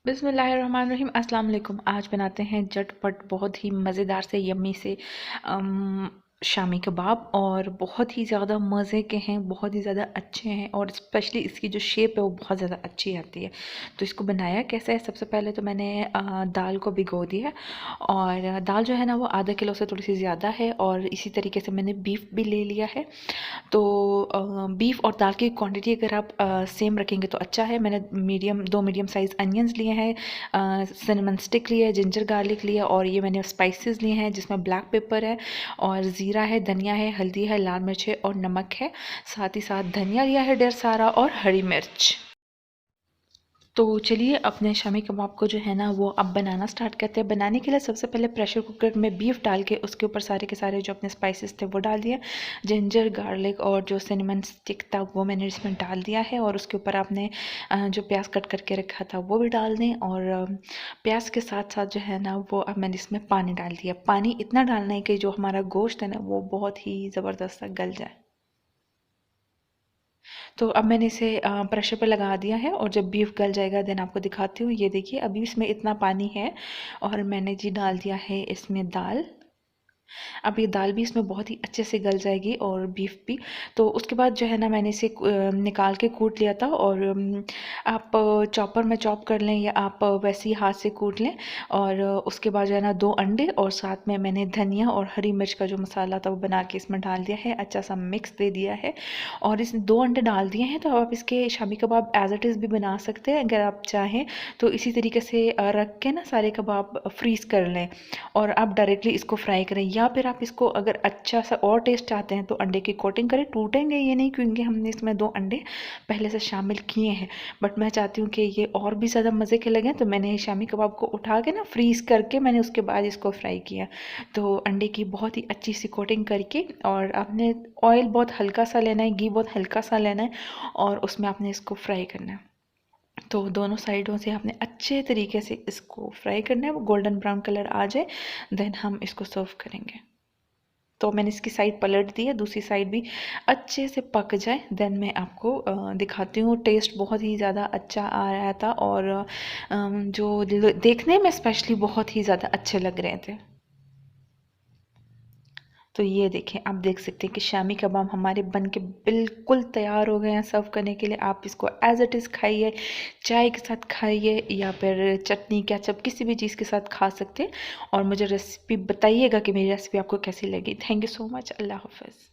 बिस्मिल्लाहिर्रहमानिर्रहीम अस्सलाम वालेकुम। आज बनाते हैं झटपट बहुत ही मज़ेदार से यम्मी से शामी कबाब, और बहुत ही ज़्यादा मज़े के हैं, बहुत ही ज़्यादा अच्छे हैं, और स्पेशली इसकी जो शेप है वो बहुत ज़्यादा अच्छी आती है। तो इसको बनाया कैसे है? सबसे पहले तो मैंने दाल को भिगो दिया, और दाल जो है ना वो आधा किलो से थोड़ी सी ज़्यादा है, और इसी तरीके से मैंने बीफ भी ले लिया है। तो बीफ और दाल की क्वांटिटी अगर आप सेम रखेंगे तो अच्छा है। मैंने दो मीडियम साइज़ अनियंस लिए हैं, सिनेमन स्टिक लिया है, जिंजर गार्लिक लिया, और ये मैंने स्पाइसेस लिए हैं जिसमें ब्लैक पेपर है और ज़ीरा है, धनिया है, हल्दी है, लाल मिर्च है और नमक है। साथ ही साथ धनिया लिया है ढेर सारा, और हरी मिर्च। तो चलिए अपने शामी कबाब को जो है ना वो अब बनाना स्टार्ट करते हैं। बनाने के लिए सबसे पहले प्रेशर कुकर में बीफ डाल के उसके ऊपर सारे के सारे जो अपने स्पाइसेस थे वो डाल दिए। जिंजर गार्लिक और जो सिनेमन स्टिक था वो मैंने इसमें डाल दिया है, और उसके ऊपर आपने जो प्याज कट करके रखा था वो भी डाल दें, और प्याज के साथ साथ जो है ना वो अब मैंने इसमें पानी डाल दिया। पानी इतना डालना है कि जो हमारा गोश्त है ना वो बहुत ही ज़बरदस्त सा गल जाए। तो अब मैंने इसे प्रेशर पे लगा दिया है, और जब बीफ गल जाएगा देन आपको दिखाती हूँ। ये देखिए अभी इसमें इतना पानी है, और मैंने जी डाल दिया है इसमें दाल। अब ये दाल भी इसमें बहुत ही अच्छे से गल जाएगी, और बीफ भी। तो उसके बाद जो है ना मैंने इसे निकाल के कूट लिया था, और आप चॉपर में चॉप कर लें या आप वैसे ही हाथ से कूट लें। और उसके बाद जो है ना 2 अंडे, और साथ में मैंने धनिया और हरी मिर्च का जो मसाला था वो बना के इसमें डाल दिया है, अच्छा सा मिक्स दे दिया है। और इस 2 अंडे डाल दिए हैं, तो आप इसके shami kebab as it is भी बना सकते हैं अगर आप चाहें तो। इसी तरीके से रख के ना सारे कबाब फ्रीज़ कर लें, और आप डायरेक्टली इसको फ्राई करें। या फिर आप इसको अगर अच्छा सा और टेस्ट चाहते हैं तो अंडे की कोटिंग करें। टूटेंगे ये नहीं, क्योंकि हमने इसमें 2 अंडे पहले से शामिल किए हैं। बट मैं चाहती हूँ कि ये और भी ज़्यादा मज़े के लगें, तो मैंने शामी कबाब को उठा के ना फ्रीज़ करके मैंने उसके बाद इसको फ्राई किया। तो अंडे की बहुत ही अच्छी सी कोटिंग करके, और आपने ऑयल बहुत हल्का सा लेना है, घी बहुत हल्का सा लेना है, और उसमें आपने इसको फ्राई करना है। तो दोनों साइडों से आपने अच्छे तरीके से इसको फ्राई करना है, वो गोल्डन ब्राउन कलर आ जाए देन हम इसको सर्व करेंगे। तो मैंने इसकी साइड पलट दी है, दूसरी साइड भी अच्छे से पक जाए देन मैं आपको दिखाती हूँ। टेस्ट बहुत ही ज़्यादा अच्छा आ रहा था, और जो देखने में स्पेशली बहुत ही ज़्यादा अच्छे लग रहे थे। तो ये देखें, आप देख सकते हैं कि शामी कबाब हमारे बन के बिल्कुल तैयार हो गए हैं सर्व करने के लिए। आप इसको एज इट इज़ खाइए, चाय के साथ खाइए, या फिर चटनी केचप किसी भी चीज़ के साथ खा सकते हैं। और मुझे रेसिपी बताइएगा कि मेरी रेसिपी आपको कैसी लगी। Thank you so much. अल्लाह हाफ़िज़।